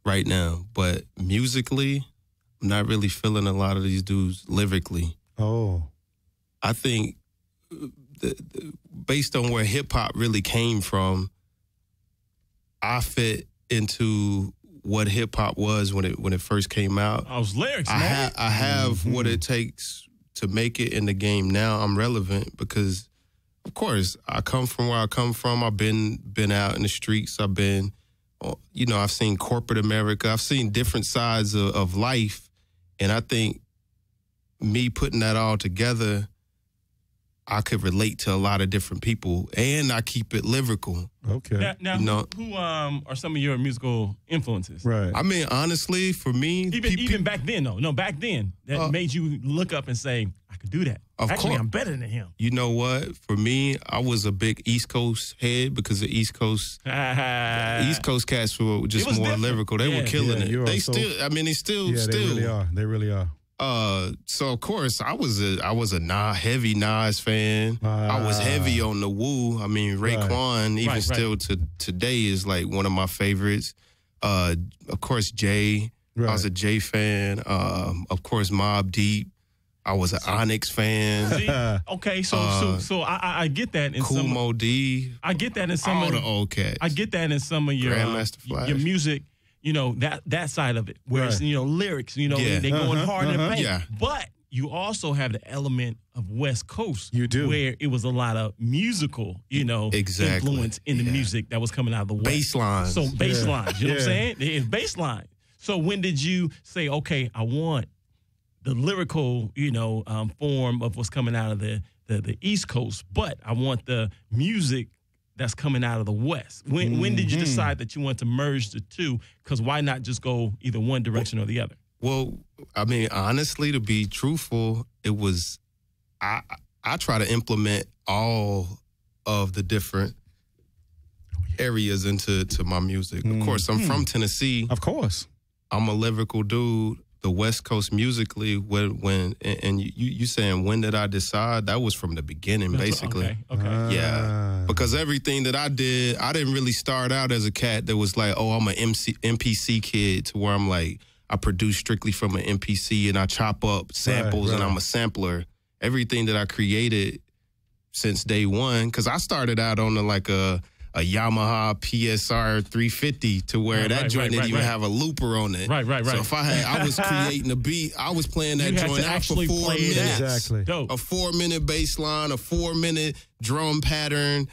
right now. But musically, I'm not really feeling a lot of these dudes lyrically. Oh. I think based on where hip-hop really came from, I fit into what hip-hop was when it first came out. I was lyrics, man. I have what it takes to make it in the game now. I'm relevant because, of course, I come from where I come from. I've been out in the streets. I've been, I've seen corporate America. I've seen different sides of life. And I think me putting that all together, I could relate to a lot of different people, and I keep it lyrical. Okay. Now who are some of your musical influences? Right. I mean, honestly, for me... Even back then, though. No, back then, that made you look up and say, I could do that. Actually, I'm better than him. You know what? For me, I was a big East Coast head because the East Coast cats were just more different. Lyrical. They were killing it. They still... They really are. So of course I was a heavy Nas fan. I was heavy on the Wu. I mean, Raekwon still to today is like one of my favorites. Of course Jay. I was a Jay fan. Of course Mobb Deep. I was an Onyx fan. See? Okay, so I get that in Kool Moe Dee. I get that in some all of the old cats. I get that in some of your your music. That side of it, where it's, lyrics, they going hard in the paint. Yeah. But you also have the element of West Coast. You do. Where it was a lot of musical, influence in the music that was coming out of the West. Bass lines. So bass lines, you know what I'm saying? It's bass lines. So when did you say, okay, I want the lyrical, form of what's coming out of the East Coast, but I want the music that's coming out of the West? When did you decide that you want to merge the two? Because why not just go either one direction or the other? Well, I mean, honestly, to be truthful, it was I try to implement all of the different areas into my music. Of course, I'm from Tennessee. Of course. I'm a lyrical dude. The West Coast musically, when you saying when did I decide? That was from the beginning, basically. Okay. Yeah, because everything that I didn't really start out as a cat that was like, oh, I'm an MPC kid, to where I'm like, I produce strictly from an MPC and I chop up samples and I'm a sampler. Everything that I created since day one, because I started out on a Yamaha PSR 350 to where that joint didn't even have a looper on it. Right. So if I was creating a beat, I was playing that joint out for 4 minutes. Exactly. Dope. A 4-minute bass line, a 4-minute drum pattern,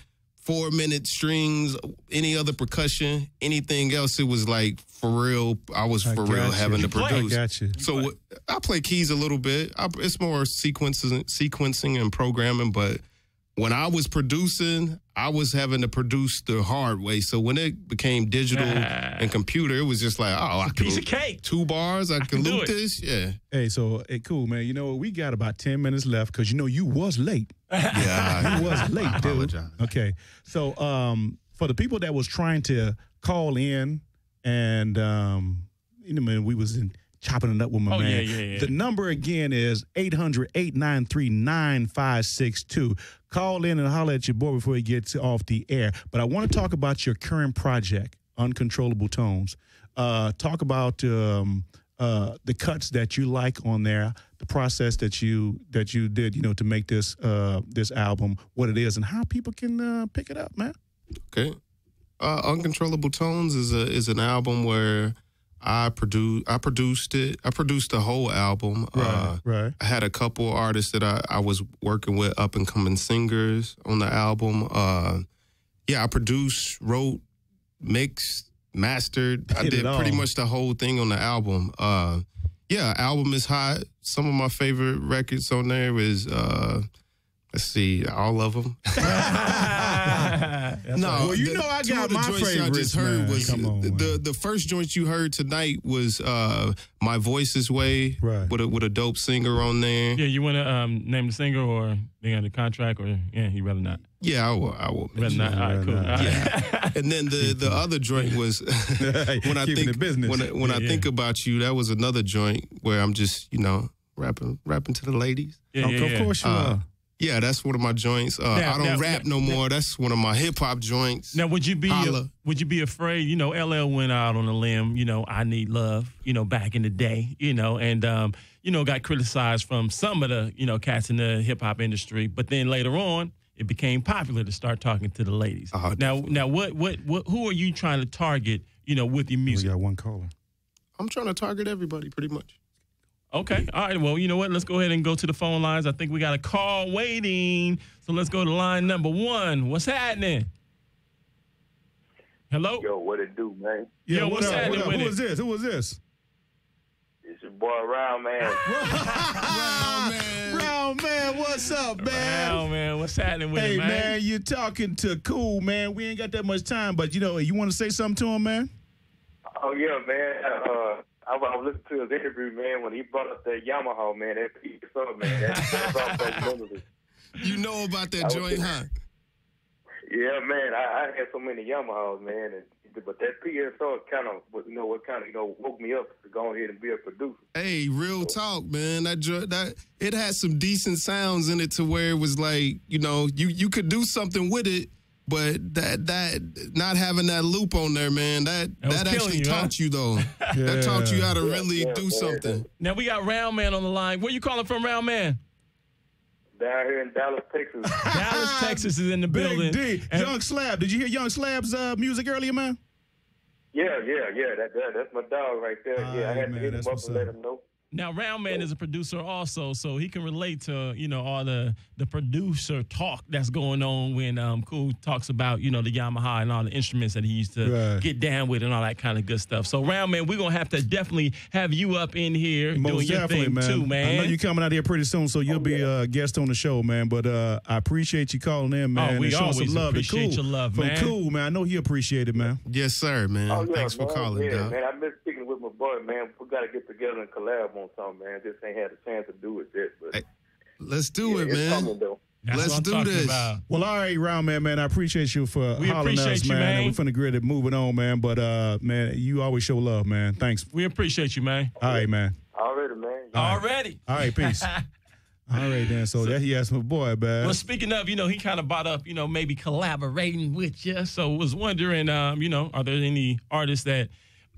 4-minute strings, any other percussion, anything else. It was like for real. I was for real having to produce. I got you. So I play keys a little bit. It's more sequencing and programming. But when I was producing, I was having to produce the hard way. So when it became digital and computer, it was just like, I can piece of cake. 2 bars. I can loop this. Yeah. Hey, so cool, man. You know, we got about 10 minutes left because you was late. Yeah, you was late, dude. Apologize. Okay, so for the people that was trying to call in and man, we was chopping it up with my man. Yeah. The number again is 800-893-9562. Call in and holler at your boy before he gets off the air. But I want to talk about your current project, Uncontrollable Tones. Talk about the cuts that you like on there, the process that you did, to make this this album, what it is, and how people can pick it up, man. Okay. Uncontrollable Tones is an album where I produced it. I produced the whole album. Right. I had a couple artists that I was working with, up and coming singers on the album. I produced, wrote, mixed, mastered. I did pretty much the whole thing on the album. Album is hot. Some of my favorite records on there is let's see, all of them. Well, I got my favorites. I just heard man. was the first joint you heard tonight was My Voice's Way, right, with a dope singer on there. Yeah, you want to name the singer or they got the contract, or you rather not? Yeah, I will. Rather not. All right, cool. Yeah. And then the other joint was when I think about you, that was another joint where I'm just rapping to the ladies. Of course you are. Yeah, that's one of my joints. I don't rap no more. That's one of my hip hop joints. Now, would you be afraid? LL went out on a limb. I Need Love. Back in the day. And got criticized from some of the cats in the hip hop industry. But then later on, it became popular to start talking to the ladies. Now, what? Who are you trying to target? With your music. We got one caller. I'm trying to target everybody, pretty much. Okay. All right. Well, you know what? Let's go ahead and go to the phone lines. I think we got a call waiting. So let's go to line number 1. What's happening? Hello? Yo, what it do, man? Yo, what's happening with it? Who is this? It's your boy, Round Man. Round Man, what's up, man? Round Man, what's happening with it, man? Hey, man, you're talking to Cool, man. We ain't got that much time, but, you want to say something to him, man? Oh, yeah, man. I was listening to his interview, man, when he brought up that Yamaha, man, that PSR, man. That brought back memories. You know about that joint, huh? Yeah, man. I had so many Yamahas, man, but that PSR kind of woke me up to go ahead and be a producer. Hey, real talk, man. That it had some decent sounds in it to where it was like, you could do something with it. But that not having that loop on there, man, that actually taught you, though. Yeah. That taught you how to really do something. Now, we got Round Man on the line. Where you calling from, Round Man? Down here in Dallas, Texas. Dallas, Texas is in the building. Big D. Young Slab. Did you hear Young Slab's music earlier, man? Yeah. That's my dog right there. I had to hit him up and let him know. Now, Round Man is a producer also, so he can relate to, all the producer talk that's going on when Cool talks about, the Yamaha and all the instruments that he used to get down with and all that kind of good stuff. So, Round Man, we're going to have to definitely have you up in here doing your thing, man. Too, man. I know you're coming out here pretty soon, so you'll be a guest on the show, man. But I appreciate you calling in, man. We always some love appreciate your love, man. From Cool, man. I know he appreciate it, man. Yes, sir, man. Oh, yeah, thanks for calling, dog. Man, I've been speaking with my boy, man. We got to get together and collab on something, man. Just ain't had a chance to do it yet. But let's do it, man. Coming, though. Let's do this. About. Well, all right, Round Man, I appreciate you for hollering at us, man. We're finna grid it moving on, man. But, man, you always show love, man. Thanks. We appreciate you, man. All right, man. Already, man. Already. All right, peace. All right, then. So that he asked my boy, man. Well, speaking of, he kind of brought up, maybe collaborating with you. So was wondering, are there any artists that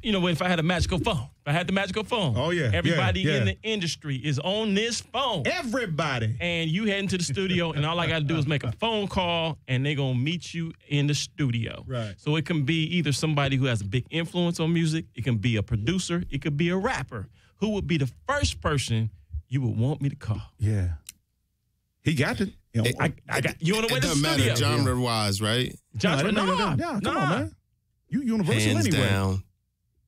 you know, if I had a magical phone, if I had the magical phone. Oh, yeah. Everybody yeah. in the industry is on this phone. Everybody. And you head into the studio, and all I got to do is make a phone call, and they're going to meet you in the studio. Right. So it can be either somebody who has a big influence on music. It can be a producer. It could be a rapper. Who would be the first person you would want me to call? Yeah. He got it. You know, I got you on the way to the studio. It doesn't matter genre-wise, right? Genre, no, come on, man. You universal Hands anyway. down,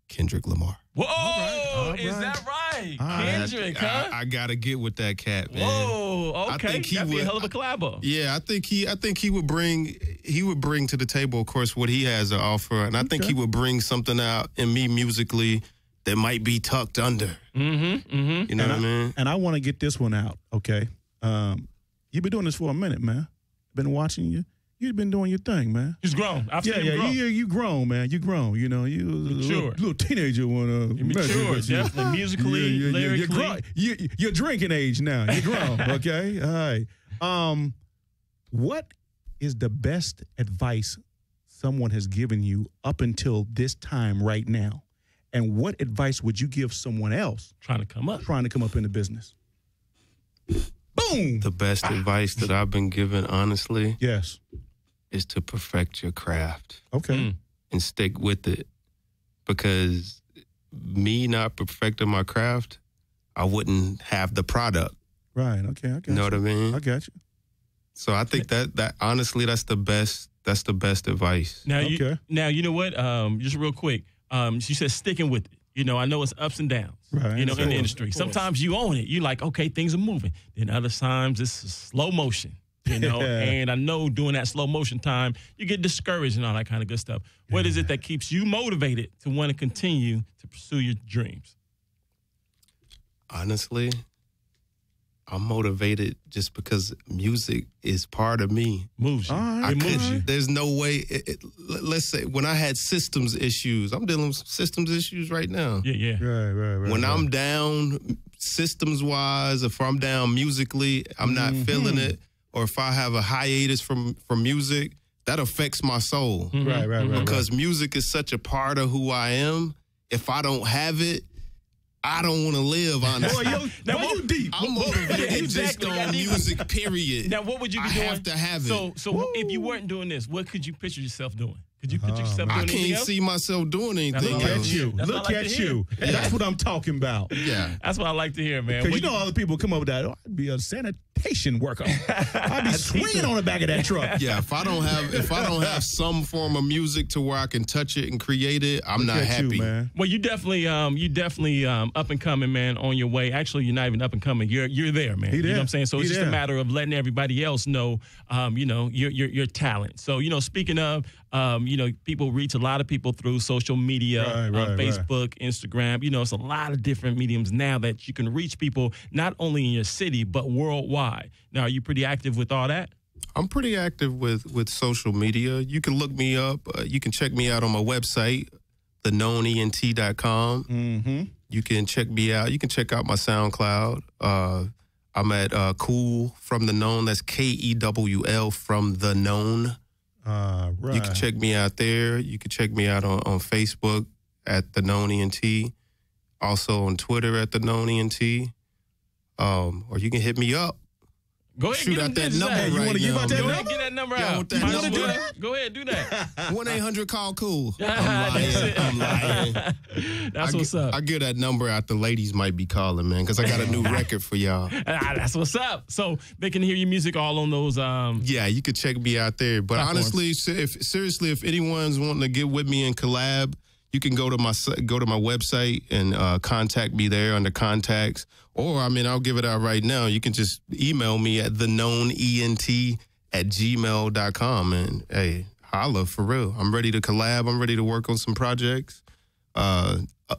Kendrick Lamar. Whoa, all right. is that right? right. Kendrick, huh? I gotta get with that cat, man. Whoa, okay. I think he That'd be would, a hell of a collabo. Yeah, I think he would bring to the table, of course, what he has to offer, and I think he would bring something out in me musically that might be tucked under. Mm-hmm. Mm-hmm. You know what I mean? And I want to get this one out, okay? You've been doing this for a minute, man. Been watching you. You've been doing your thing, man. He's grown. I've seen him grow. You grown, man. You grown. You know, you mature. Little teenager want to mature, definitely musically, lyrically. You're drinking age now. You're grown. Okay, all right. What is the best advice someone has given you up until this time right now, and what advice would you give someone else trying to come up in the business? Boom. The best advice that I've been given, honestly, yes, is to perfect your craft. Okay. And stick with it. Because me not perfecting my craft, I wouldn't have the product. Right. Okay. I got you. Know what I mean? I got you. So I think that honestly, that's the best advice. Now, you know what? Just real quick. She said sticking with it. You know, I know it's ups and downs, right, you know, in the industry. Sometimes you own it. You're like, okay, things are moving. Then other times it's slow motion, you know. And I know during that slow motion time, you get discouraged and all that kind of good stuff. What is it that keeps you motivated to want to continue to pursue your dreams? Honestly, I'm motivated just because music is part of me. Moves you. It moves you. There's no way. Let's say when I had systems issues, I'm dealing with some systems issues right now. Yeah. Right. When I'm down systems wise, if I'm down musically, I'm not feeling it, or if I have a hiatus from music, that affects my soul. Right. Because music is such a part of who I am. If I don't have it, I don't want to live, honestly. Boy, you deep. I'm motivated just on music, period. Now, what would you be doing? I have to have it. So if you weren't doing this, what could you picture yourself doing? Could you picture yourself doing anything else? I can't see myself doing anything Look else. at you. Look at you. That's what I'm talking about. Yeah. That's what I like to hear, man. Because you know other people come up with that, I'd be a sanitation worker. I'd be swinging on the back of that truck. Yeah, if I don't have some form of music to where I can touch it and create it, I'm not happy. You, man. Well, you definitely up and coming, man, on your way. Actually, you're not even up and coming. You're there, man. You know what I'm saying? So it's just a matter of letting everybody else know, you know, your talent. So, you know, speaking of, you know, people reach a lot of people through social media, Facebook, Instagram. You know, it's a lot of different mediums now that you can reach people not only in your city, but worldwide. Now, are you pretty active with all that? I'm pretty active with social media. You can look me up. You can check me out on my website, theknownent.com. Mm-hmm. You can check me out. You can check out my SoundCloud. I'm at Cool From The Known. That's KEWL From The Known. Right. You can check me out there. You can check me out on Facebook at The Known ENT. Also on Twitter at The Known ENT. Or you can hit me up. Go ahead, shoot out that number right now. You want to give out that Go number? ahead, get that number Y'all out. want that number? Do that? Go ahead, do that. 1-800-CALL-COOL. That's I'm lying. That's what's up. I give that number out. The ladies might be calling, man, because I got a new record for y'all. That's what's up. So they can hear your music all on those. Yeah, you could check me out there. But platforms. honestly, if anyone's wanting to get with me and collab, you can go to my website and contact me there under contacts. Or, I mean, I'll give it out right now. You can just email me at theknownent@gmail.com. And, hey, holla, for real. I'm ready to collab. I'm ready to work on some projects.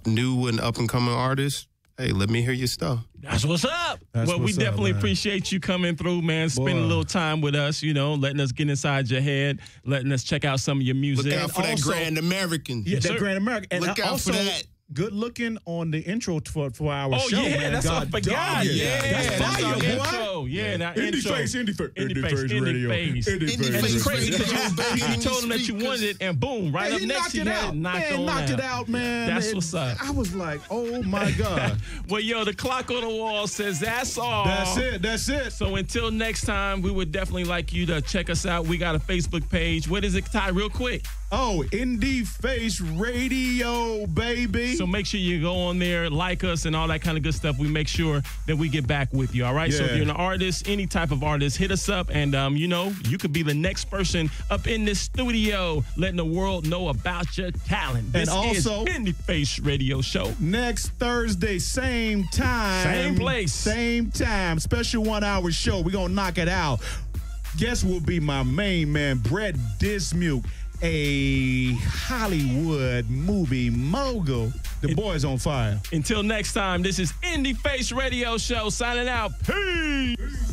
New and up-and-coming artists. Hey, let me hear your stuff. That's what's up. That's well, we what's up, definitely man. appreciate you coming through, man. Spending a little time with us, you know, letting us get inside your head, letting us check out some of your music. Look out for that also- Grand American. Yeah, Yes, that sir. Grand American. And Look out also, for that. good looking on the intro for our Oh, show, yeah, man. that's what I God forgot. dog it. Yeah, That's that's fire, our boy. intro. Radio. Yeah, now Indie intro. Face Indie Face Radio. And it's crazy because you told him that you wanted it, and boom, right up next he had it knocked it out, man. That's what's up. I was like, oh my God. Well, yo, the clock on the wall says that's all. That's it. So until next time, we would definitely like you to check us out. We got a Facebook page. What is it, Ty, real quick? Oh, Indie Face Radio, baby. So make sure you go on there, like us, and all that kind of good stuff. We make sure that we get back with you, all right? Yeah. So if you're an artist, any type of artist, hit us up, and, you could be the next person up in this studio letting the world know about your talent. This and also, is Indie Face Radio Show. Next Thursday, same time. Same place. Same time. Special 1 hour show. We're going to knock it out. Guest will be my main man, Brett Dismuke, a Hollywood movie mogul. The boy's on fire. Until next time, this is Indie Face Radio Show signing out. Peace.